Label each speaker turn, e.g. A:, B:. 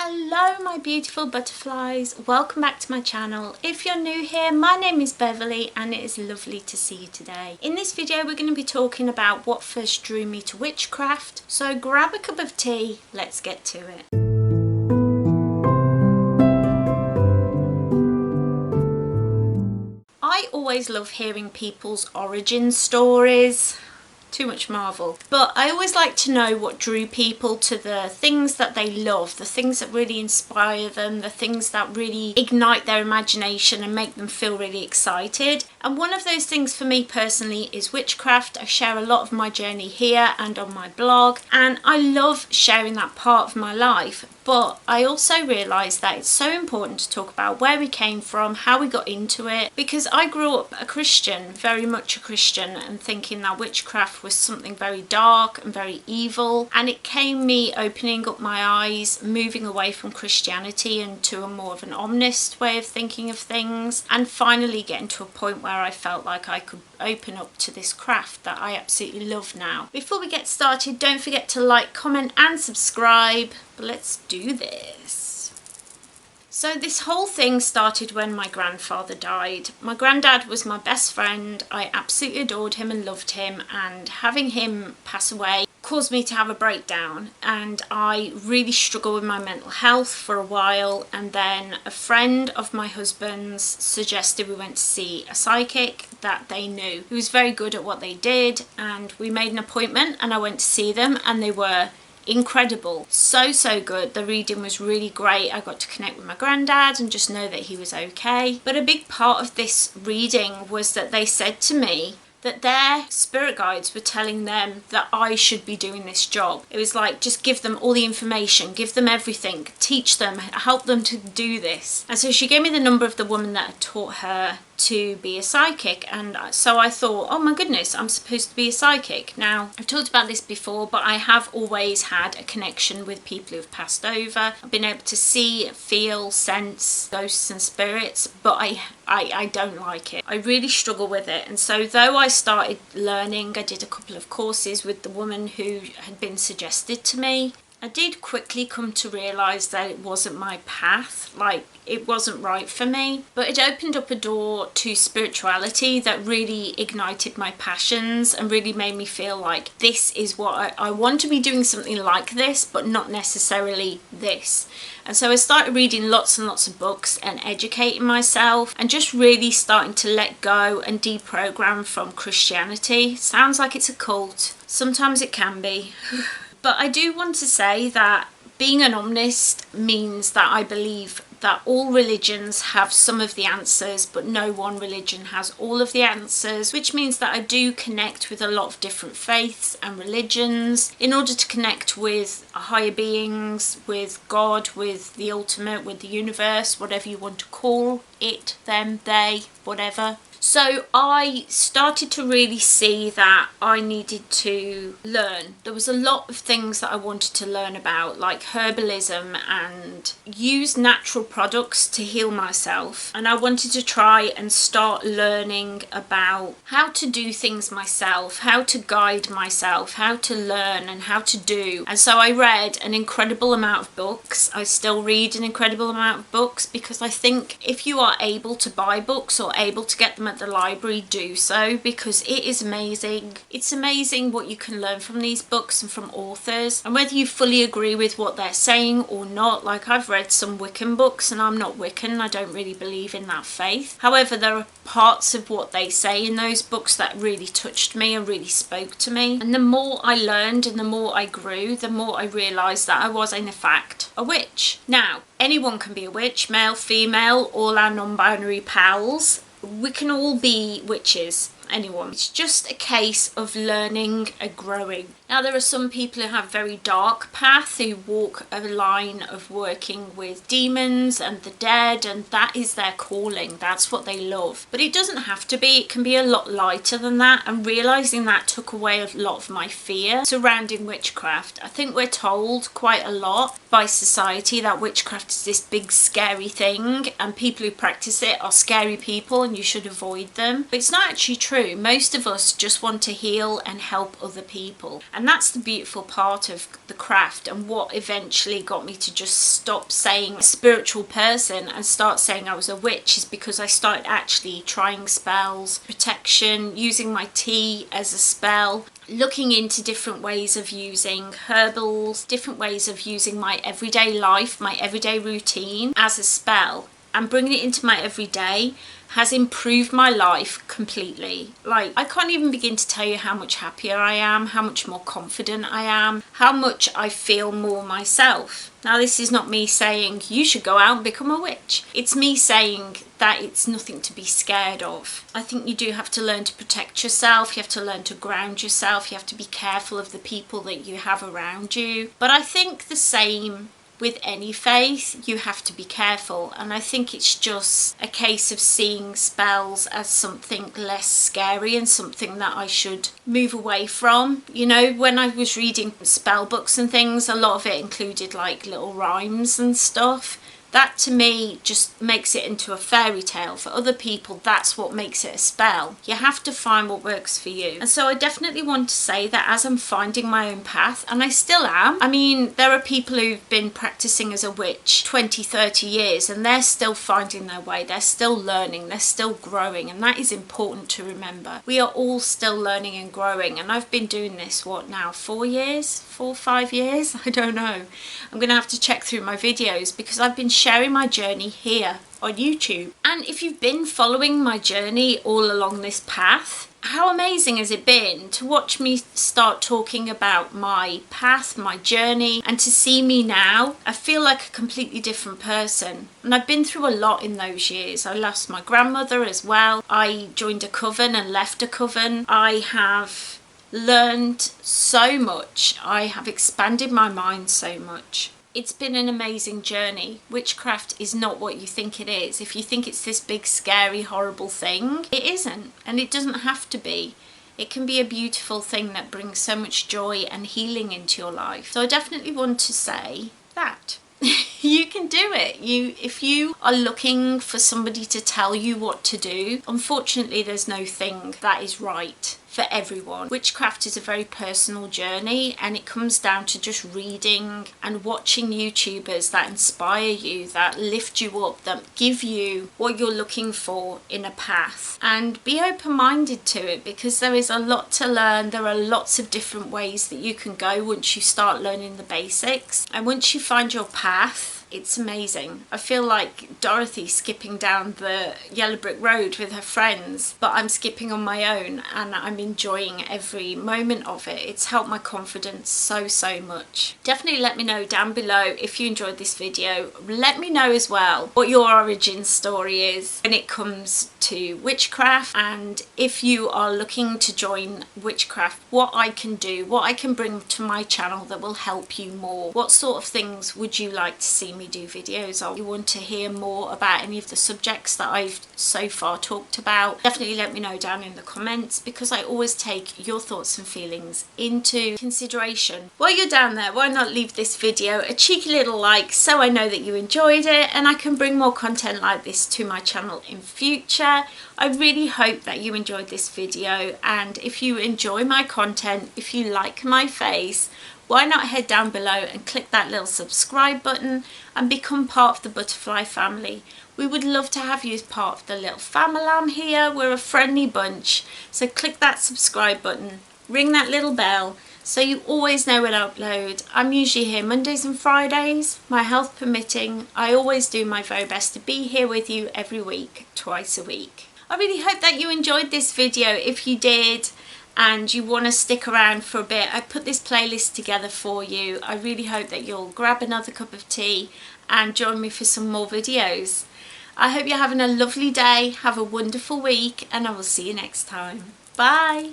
A: Hello my beautiful butterflies, welcome back to my channel. If you're new here, my name is Beverly and it is lovely to see you today. In this video we're going to be talking about what first drew me to witchcraft, so grab a cup of tea, let's get to it. I always love hearing people's origin stories. Too much Marvel. But I always like to know what drew people to the things that they love, the things that really inspire them, the things that really ignite their imagination and make them feel really excited. And one of those things for me personally is witchcraft. I share a lot of my journey here and on my blog, and I love sharing that part of my life. But I also realise that it's so important to talk about where we came from, how we got into it, because I grew up a Christian, very much a Christian, and thinking that witchcraft was something very dark and very evil, and it came me opening up my eyes, moving away from Christianity into a more of an omnist way of thinking of things, and finally getting to a point where I felt like I could open up to this craft that I absolutely love now. Before we get started, don't forget to like, comment and subscribe. But let's do this. So this whole thing started when my grandfather died. My granddad was my best friend. I absolutely adored him and loved him, and having him pass away caused me to have a breakdown, and I really struggled with my mental health for a while. And then a friend of my husband's suggested we went to see a psychic that they knew who was very good at what they did, and we made an appointment and I went to see them, and they were incredible, so good. The reading was really great. I got to connect with my granddad and just know that he was okay. But a big part of this reading was that they said to me that their spirit guides were telling them that I should be doing this job. It was like, just give them all the information, give them everything, teach them, help them to do this. And so she gave me the number of the woman that had taught her to be a psychic, and so I thought, oh my goodness, I'm supposed to be a psychic. Now, I've talked about this before, but I have always had a connection with people who've passed over. I've been able to see, feel, sense ghosts and spirits, but I don't like it. I really struggle with it. And so though I started learning, I did a couple of courses with the woman who had been suggested to me, I did quickly come to realise that it wasn't my path, like it wasn't right for me. But it opened up a door to spirituality that really ignited my passions and really made me feel like this is what I want to be doing, something like this, but not necessarily this. And so I started reading lots and lots of books and educating myself and just really starting to let go and deprogram from Christianity. Sounds like it's a cult. Sometimes it can be. But I do want to say that being an omnist means that I believe that all religions have some of the answers, but no one religion has all of the answers, which means that I do connect with a lot of different faiths and religions in order to connect with higher beings, with God, with the ultimate, with the universe, whatever you want to call it, them, they, whatever. So I started to really see that I needed to learn. There was a lot of things that I wanted to learn about, like herbalism, and use natural products to heal myself. And I wanted to try and start learning about how to do things myself, how to guide myself, how to learn and how to do. And so I read an incredible amount of books. I still read an incredible amount of books, because I think if you are able to buy books or able to get them at the library, do so, because it is amazing. It's amazing what you can learn from these books and from authors, and whether you fully agree with what they're saying or not. Like, I've read some Wiccan books and I'm not Wiccan, I don't really believe in that faith. However, there are parts of what they say in those books that really touched me and really spoke to me. And the more I learned and the more I grew, the more I realised that I was in fact a witch. Now, anyone can be a witch, male, female, all our non-binary pals. We can all be witches, anyone. It's just a case of learning and growing. Now, there are some people who have very dark paths, who walk a line of working with demons and the dead, and that is their calling. That's what they love. But it doesn't have to be. It can be a lot lighter than that, and realising that took away a lot of my fear surrounding witchcraft. I think we're told quite a lot by society that witchcraft is this big scary thing, and people who practice it are scary people and you should avoid them. But it's not actually true. true. Most of us just want to heal and help other people. And that's the beautiful part of the craft, and what eventually got me to just stop saying a spiritual person and start saying I was a witch, is because I started actually trying spells, protection, using my tea as a spell, looking into different ways of using herbals, different ways of using my everyday life, my everyday routine as a spell, and bringing it into my everyday has improved my life completely. Like, I can't even begin to tell you how much happier I am, how much more confident I am, how much I feel more myself. Now, this is not me saying you should go out and become a witch. It's me saying that it's nothing to be scared of. I think you do have to learn to protect yourself. You have to learn to ground yourself. You have to be careful of the people that you have around you. But I think the same with any faith, you have to be careful, and I think it's just a case of seeing spells as something less scary and something that I should move away from. You know, when I was reading spell books and things, a lot of it included like little rhymes and stuff. That to me just makes it into a fairy tale. For other people, that's what makes it a spell. You have to find what works for you. And so I definitely want to say that as I'm finding my own path, and I still am. I mean, there are people who've been practicing as a witch 20, 30 years and they're still finding their way. They're still learning, they're still growing, and that is important to remember. We are all still learning and growing, and I've been doing this, what now, 4 years? 4, 5 years? I don't know. I'm gonna have to check through my videos because I've been sharing my journey here on YouTube. And if you've been following my journey all along this path, how amazing has it been to watch me start talking about my path, my journey, and to see me now? I feel like a completely different person. And I've been through a lot in those years. I lost my grandmother as well. I joined a coven and left a coven. I have learned so much. I have expanded my mind so much. It's been an amazing journey. Witchcraft is not what you think it is. If you think it's this big, scary, horrible thing, it isn't. And it doesn't have to be. It can be a beautiful thing that brings so much joy and healing into your life. So I definitely want to say that. You can do it. If you are looking for somebody to tell you what to do, unfortunately there's no thing that is right for everyone. Witchcraft is a very personal journey, and it comes down to just reading and watching YouTubers that inspire you, that lift you up, that give you what you're looking for in a path. And be open-minded to it, because there is a lot to learn. There are lots of different ways that you can go once you start learning the basics. And once you find your path, it's amazing. I feel like Dorothy skipping down the yellow brick road with her friends, but I'm skipping on my own and I'm enjoying every moment of it. It's helped my confidence so much. Definitely let me know down below if you enjoyed this video. Let me know as well what your origin story is when it comes to witchcraft, and if you are looking to join witchcraft, what I can do, what I can bring to my channel that will help you more. What sort of things would you like to see me do videos of? You want to hear more about any of the subjects that I've so far talked about? Definitely let me know down in the comments, because I always take your thoughts and feelings into consideration. While you're down there, why not leave this video a cheeky little like so I know that you enjoyed it and I can bring more content like this to my channel in future. I really hope that you enjoyed this video, and if you enjoy my content, if you like my face, why not head down below and click that little subscribe button and become part of the butterfly family. We would love to have you as part of the little family here. We're a friendly bunch, so click that subscribe button, ring that little bell so you always know when I upload. I'm usually here Mondays and Fridays, my health permitting. I always do my very best to be here with you every week, twice a week. I really hope that you enjoyed this video. If you did and you want to stick around for a bit, I put this playlist together for you. I really hope that you'll grab another cup of tea and join me for some more videos. I hope you're having a lovely day, have a wonderful week, and I will see you next time. Bye!